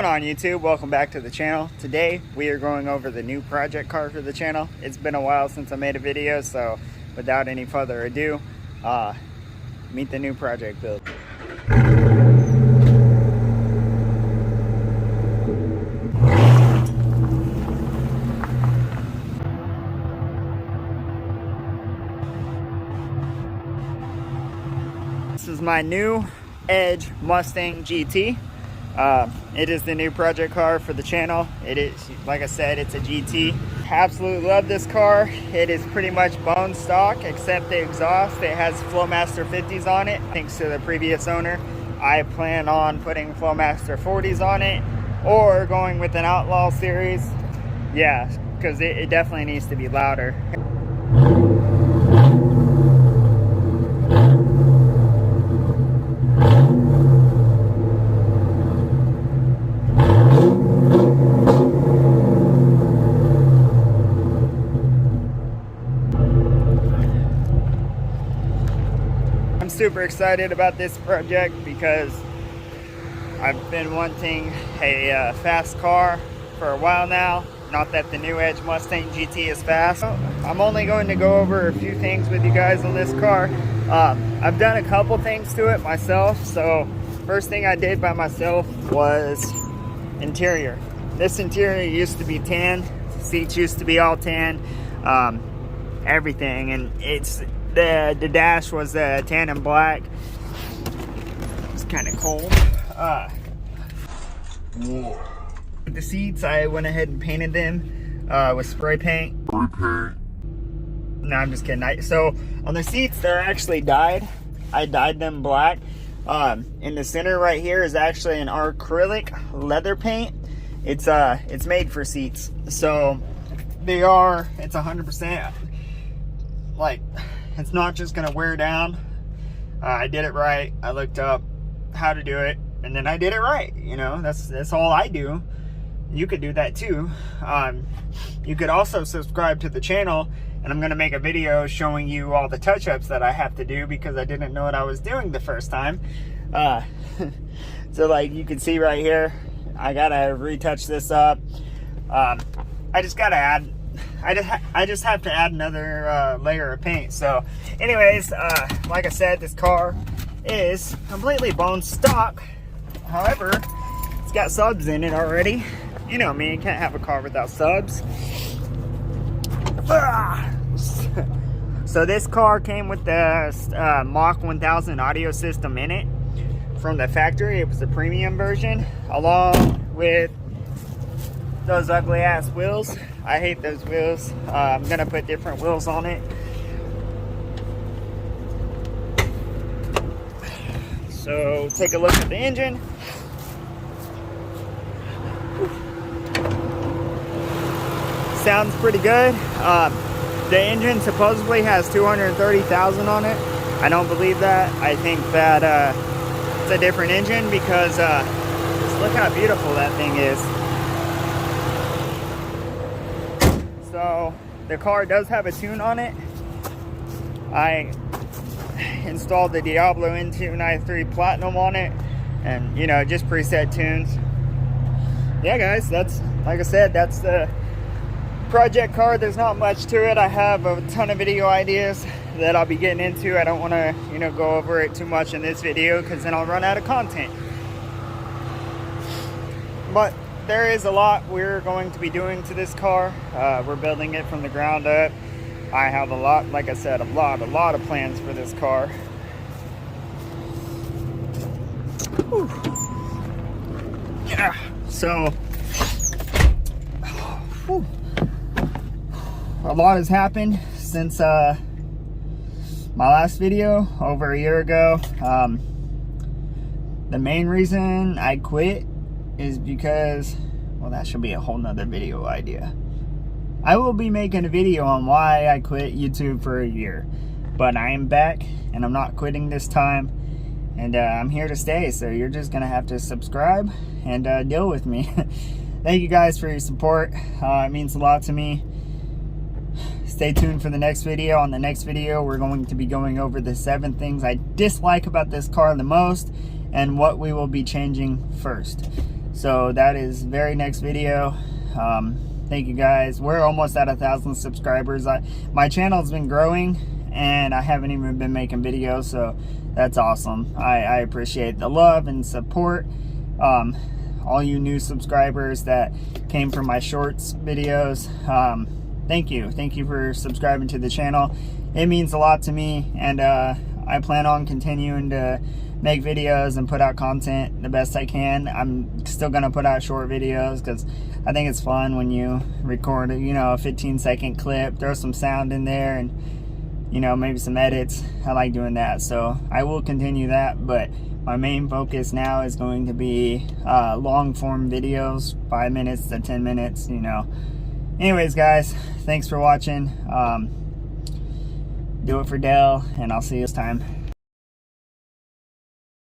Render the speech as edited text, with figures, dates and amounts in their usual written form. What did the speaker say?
On YouTube, welcome back to the channel. Today we are going over the new project car for the channel. It's been a while since I made a video, so without any further ado, meet the new project build. This is my Newedge Mustang Gt. It is the new project car for the channel. It is, like I said, it's a GT. Absolutely love this car. It is pretty much bone stock except the exhaust. It has Flowmaster 50s on it. Thanks to the previous owner. I plan on putting Flowmaster 40s on it or going with an Outlaw series. Yeah, because it definitely needs to be louder. Super excited about this project because I've been wanting a fast car for a while now. Not that the Newedge Mustang GT is fast. I'm only going to go over a few things with you guys on this car. I've done a couple things to it myself. So first thing I did by myself was interior. This interior used to be tan. Seats used to be all tan. Everything, and the dash was tan and black. It's kind of cold. The seats, I went ahead and painted them with spray paint. No, I'm just kidding. So on the seats, they're actually dyed. I dyed them black. In the center right here is actually an acrylic leather paint. It's made for seats, so it's 100% like, it's not just gonna wear down. I did it right. I looked up how to do it, and then I did it right. You know, that's all I do. You could do that too. You could also subscribe to the channel, and I'm gonna make a video showing you all the touch-ups that I have to do because I didn't know what I was doing the first time. So like you can see right here, I gotta retouch this up. I just gotta add. I just have to add another layer of paint. So anyways, like I said, this car is completely bone stock. However, it's got subs in it already. You know me, you can't have a car without subs. So this car came with the Mach 1000 audio system in it from the factory. It was the premium version, along with those ugly ass wheels. I hate those wheels. I'm gonna put different wheels on it. So take a look at the engine. Sounds pretty good. The engine supposedly has 230,000 on it. I don't believe that. I think that it's a different engine because just look how beautiful that thing is. So the car does have a tune on it. I installed the Diablo N293 Platinum on it, and you know, just preset tunes. Yeah guys, that's, like I said, that's the project car. There's not much to it. I have a ton of video ideas that I'll be getting into. I don't want to, you know, go over it too much in this video because then I'll run out of content. But there is a lot we're going to be doing to this car. We're building it from the ground up. I have a lot, like I said, a lot of plans for this car. Whew. Yeah, so whew, a lot has happened since my last video over a year ago. The main reason I quit is because, well, that should be a whole nother video idea. I will be making a video on why I quit YouTube for a year, but I am back and I'm not quitting this time, and I'm here to stay. So you're just gonna have to subscribe and deal with me. Thank you guys for your support. It means a lot to me. Stay tuned for the next video. On the next video, we're going to be going over the 7 things I dislike about this car the most and what we will be changing first. So that is very next video. Thank you guys. We're almost at 1,000 subscribers. My channel's been growing and I haven't even been making videos, so that's awesome. I appreciate the love and support. All you new subscribers that came from my shorts videos, thank you for subscribing to the channel. It means a lot to me, and I plan on continuing to make videos and put out content the best I can. I'm still gonna put out short videos because I think it's fun when you record, you know, a 15-second clip, throw some sound in there, and you know, maybe some edits. I like doing that, so I will continue that. But my main focus now is going to be long form videos, 5 minutes to 10 minutes, you know. Anyways, guys, thanks for watching. Do it for Dell, and I'll see you this time.